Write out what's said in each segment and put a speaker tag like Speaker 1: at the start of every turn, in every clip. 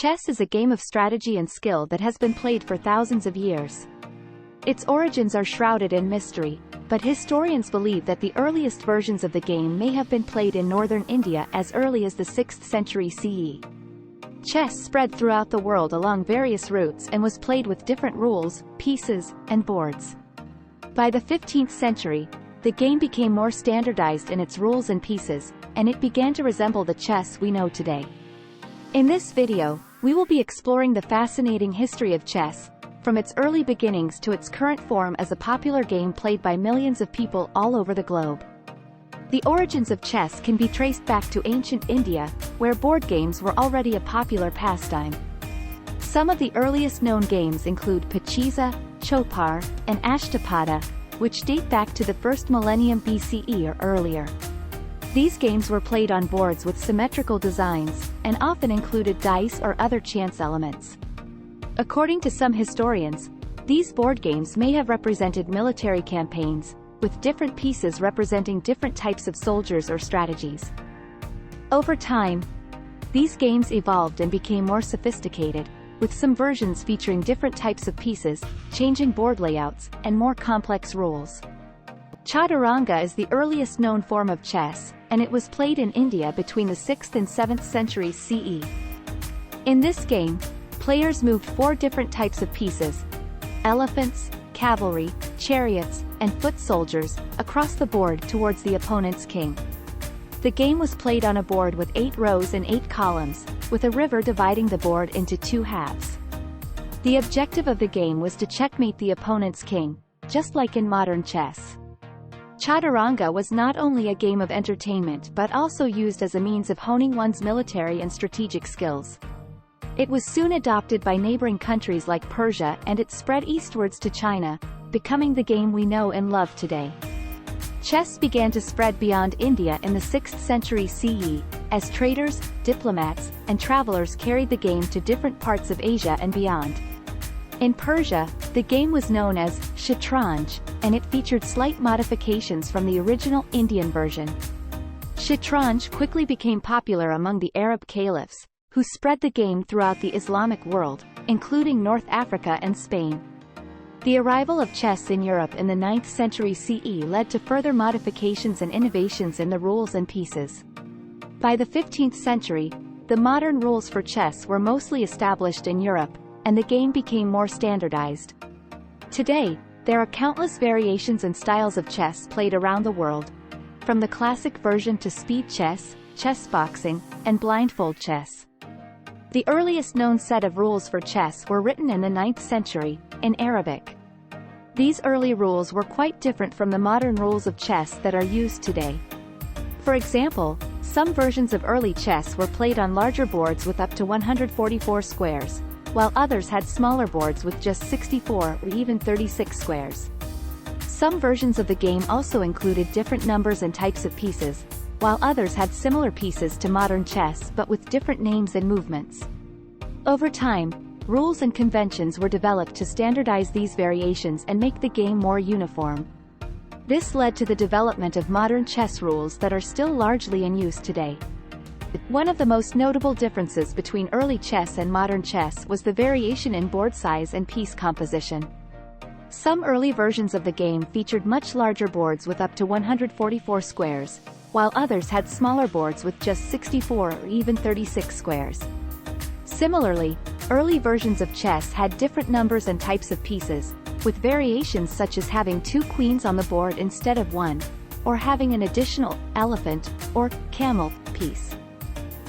Speaker 1: Chess is a game of strategy and skill that has been played for thousands of years. Its origins are shrouded in mystery, but historians believe that the earliest versions of the game may have been played in northern India as early as the 6th century CE. Chess spread throughout the world along various routes and was played with different rules, pieces, and boards. By the 15th century, the game became more standardized in its rules and pieces, and it began to resemble the chess we know today. In this video, we will be exploring the fascinating history of chess, from its early beginnings to its current form as a popular game played by millions of people all over the globe. The origins of chess can be traced back to ancient India, where board games were already a popular pastime. Some of the earliest known games include Pachisa, Chopar, and Ashtapada, which date back to the first millennium BCE or earlier. These games were played on boards with symmetrical designs, and often included dice or other chance elements. According to some historians, these board games may have represented military campaigns, with different pieces representing different types of soldiers or strategies. Over time, these games evolved and became more sophisticated, with some versions featuring different types of pieces, changing board layouts, and more complex rules. Chaturanga is the earliest known form of chess, and it was played in India between the 6th and 7th centuries CE. In this game, players moved 4 different types of pieces: elephants, cavalry, chariots, and foot soldiers, across the board towards the opponent's king. The game was played on a board with 8 rows and 8 columns, with a river dividing the board into 2 halves. The objective of the game was to checkmate the opponent's king, just like in modern chess. Chaturanga was not only a game of entertainment but also used as a means of honing one's military and strategic skills. It was soon adopted by neighboring countries like Persia, and it spread eastwards to China, becoming the game we know and love today. Chess began to spread beyond India in the 6th century CE, as traders, diplomats, and travelers carried the game to different parts of Asia and beyond. In Persia, the game was known as Shatranj, and it featured slight modifications from the original Indian version. Shatranj quickly became popular among the Arab caliphs, who spread the game throughout the Islamic world, including North Africa and Spain. The arrival of chess in Europe in the 9th century CE led to further modifications and innovations in the rules and pieces. By the 15th century, the modern rules for chess were mostly established in Europe, and the game became more standardized. Today, there are countless variations and styles of chess played around the world, from the classic version to speed chess, chess boxing, and blindfold chess. The earliest known set of rules for chess were written in the 9th century, in Arabic. These early rules were quite different from the modern rules of chess that are used today. For example, some versions of early chess were played on larger boards with up to 144 squares, while others had smaller boards with just 64 or even 36 squares. Some versions of the game also included different numbers and types of pieces, while others had similar pieces to modern chess but with different names and movements. Over time, rules and conventions were developed to standardize these variations and make the game more uniform. This led to the development of modern chess rules that are still largely in use today. One of the most notable differences between early chess and modern chess was the variation in board size and piece composition. Some early versions of the game featured much larger boards with up to 144 squares, while others had smaller boards with just 64 or even 36 squares. Similarly, early versions of chess had different numbers and types of pieces, with variations such as having 2 queens on the board instead of 1, or having an additional elephant or camel piece.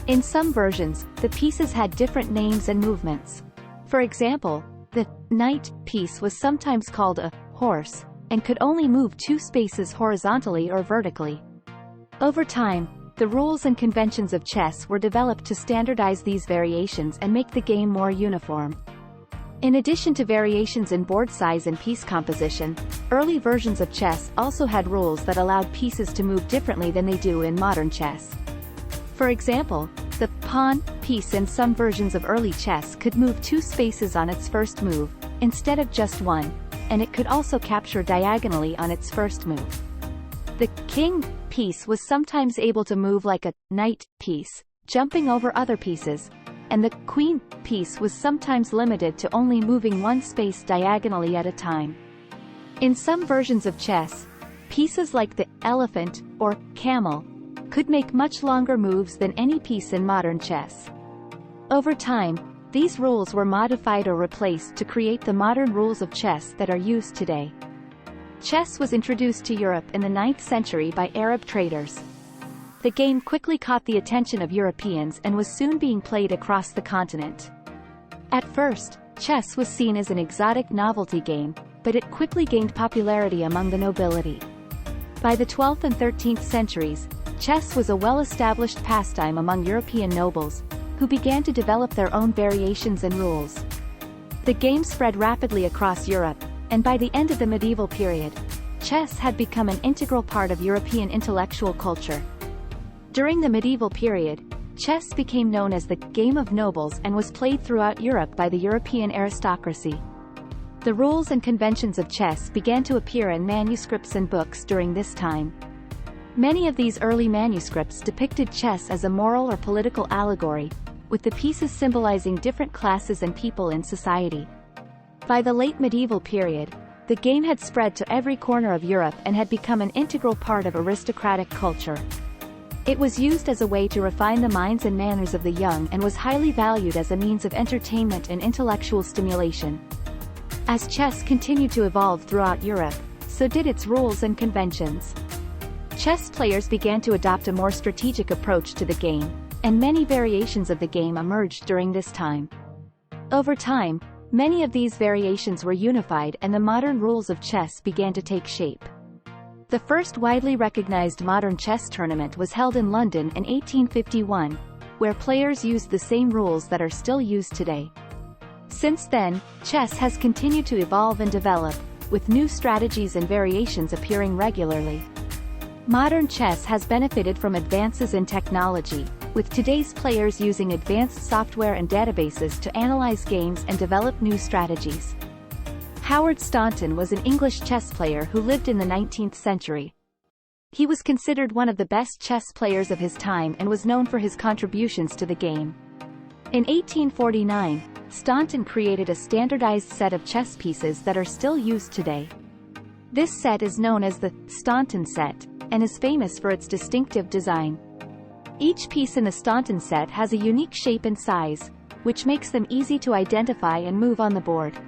Speaker 1: In some versions, the pieces had different names and movements. For example, the knight piece was sometimes called a horse, and could only move 2 spaces horizontally or vertically. Over time, the rules and conventions of chess were developed to standardize these variations and make the game more uniform. In addition to variations in board size and piece composition, early versions of chess also had rules that allowed pieces to move differently than they do in modern chess. For example, the pawn piece in some versions of early chess could move 2 spaces on its first move, instead of just 1, and it could also capture diagonally on its first move. The king piece was sometimes able to move like a knight piece, jumping over other pieces, and the queen piece was sometimes limited to only moving one space diagonally at a time. In some versions of chess, pieces like the elephant or camel could make much longer moves than any piece in modern chess. Over time, these rules were modified or replaced to create the modern rules of chess that are used today. Chess was introduced to Europe in the 9th century by Arab traders. The game quickly caught the attention of Europeans and was soon being played across the continent. At first, chess was seen as an exotic novelty game, but it quickly gained popularity among the nobility. By the 12th and 13th centuries, chess was a well-established pastime among European nobles, who began to develop their own variations and rules. The game spread rapidly across Europe, and by the end of the medieval period, chess had become an integral part of European intellectual culture. During the medieval period, chess became known as the game of nobles and was played throughout Europe by the European aristocracy. The rules and conventions of chess began to appear in manuscripts and books during this time. Many of these early manuscripts depicted chess as a moral or political allegory, with the pieces symbolizing different classes and people in society. By the late medieval period, the game had spread to every corner of Europe and had become an integral part of aristocratic culture. It was used as a way to refine the minds and manners of the young and was highly valued as a means of entertainment and intellectual stimulation. As chess continued to evolve throughout Europe, so did its rules and conventions. Chess players began to adopt a more strategic approach to the game, and many variations of the game emerged during this time. Over time, many of these variations were unified and the modern rules of chess began to take shape. The first widely recognized modern chess tournament was held in London in 1851, where players used the same rules that are still used today. Since then, chess has continued to evolve and develop, with new strategies and variations appearing regularly. Modern chess has benefited from advances in technology, with today's players using advanced software and databases to analyze games and develop new strategies. Howard Staunton was an English chess player who lived in the 19th century. He was considered one of the best chess players of his time and was known for his contributions to the game. In 1849, Staunton created a standardized set of chess pieces that are still used today. This set is known as the Staunton set, and is famous for its distinctive design. Each piece in the Staunton set has a unique shape and size, which makes them easy to identify and move on the board.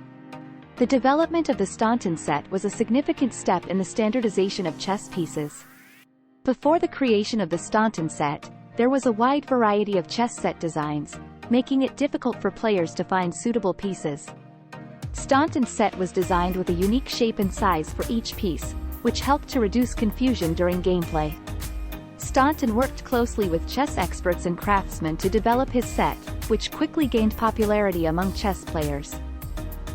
Speaker 1: The development of the Staunton set was a significant step in the standardization of chess pieces. Before the creation of the Staunton set, there was a wide variety of chess set designs, making it difficult for players to find suitable pieces. Staunton's set was designed with a unique shape and size for each piece, which helped to reduce confusion during gameplay. Staunton worked closely with chess experts and craftsmen to develop his set, which quickly gained popularity among chess players.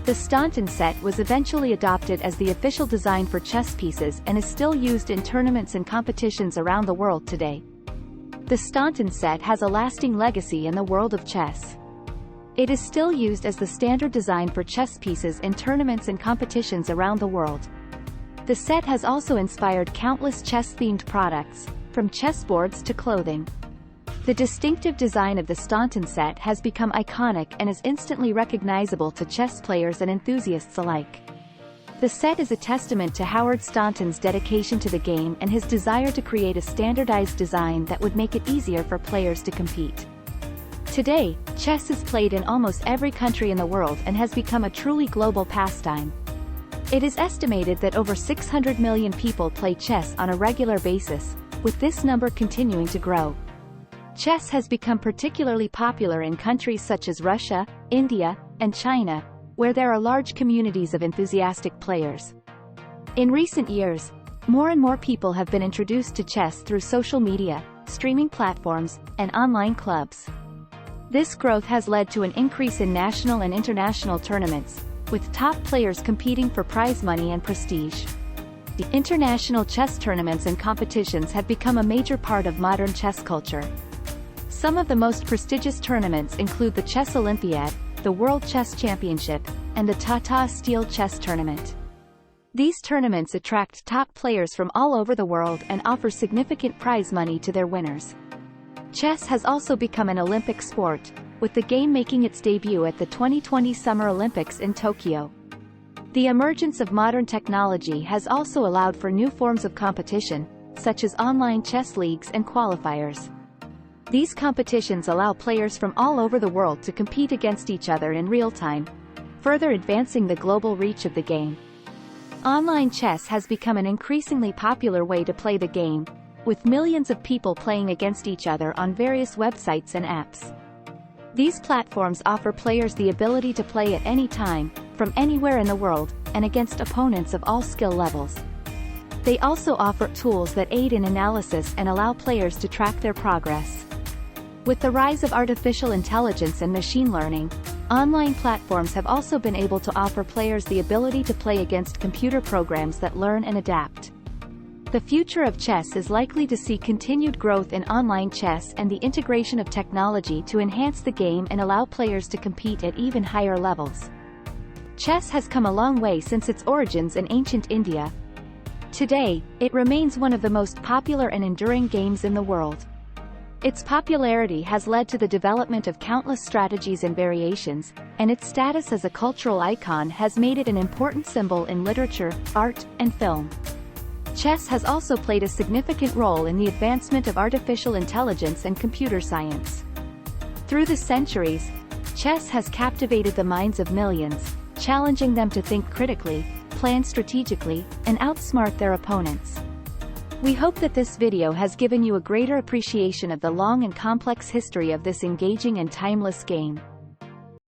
Speaker 1: The Staunton set was eventually adopted as the official design for chess pieces and is still used in tournaments and competitions around the world today. The Staunton set has a lasting legacy in the world of chess. It is still used as the standard design for chess pieces in tournaments and competitions around the world. The set has also inspired countless chess-themed products, from chessboards to clothing. The distinctive design of the Staunton set has become iconic and is instantly recognizable to chess players and enthusiasts alike. The set is a testament to Howard Staunton's dedication to the game and his desire to create a standardized design that would make it easier for players to compete. Today, chess is played in almost every country in the world and has become a truly global pastime. It is estimated that over 600 million people play chess on a regular basis, with this number continuing to grow. Chess has become particularly popular in countries such as Russia, India, and China, where there are large communities of enthusiastic players. In recent years, more and more people have been introduced to chess through social media, streaming platforms, and online clubs. This growth has led to an increase in national and international tournaments, with top players competing for prize money and prestige. The international chess tournaments and competitions have become a major part of modern chess culture. Some of the most prestigious tournaments include the Chess Olympiad, the World Chess Championship, and the Tata Steel Chess Tournament. These tournaments attract top players from all over the world and offer significant prize money to their winners. Chess has also become an Olympic sport, with the game making its debut at the 2020 Summer Olympics in Tokyo. The emergence of modern technology has also allowed for new forms of competition, such as online chess leagues and qualifiers. These competitions allow players from all over the world to compete against each other in real time, further advancing the global reach of the game. Online chess has become an increasingly popular way to play the game, with millions of people playing against each other on various websites and apps. These platforms offer players the ability to play at any time, from anywhere in the world, and against opponents of all skill levels. They also offer tools that aid in analysis and allow players to track their progress. With the rise of artificial intelligence and machine learning, online platforms have also been able to offer players the ability to play against computer programs that learn and adapt. The future of chess is likely to see continued growth in online chess and the integration of technology to enhance the game and allow players to compete at even higher levels. Chess has come a long way since its origins in ancient India. Today, it remains one of the most popular and enduring games in the world. Its popularity has led to the development of countless strategies and variations, and its status as a cultural icon has made it an important symbol in literature, art, and film. Chess has also played a significant role in the advancement of artificial intelligence and computer science. Through the centuries, chess has captivated the minds of millions, challenging them to think critically, plan strategically, and outsmart their opponents. We hope that this video has given you a greater appreciation of the long and complex history of this engaging and timeless game.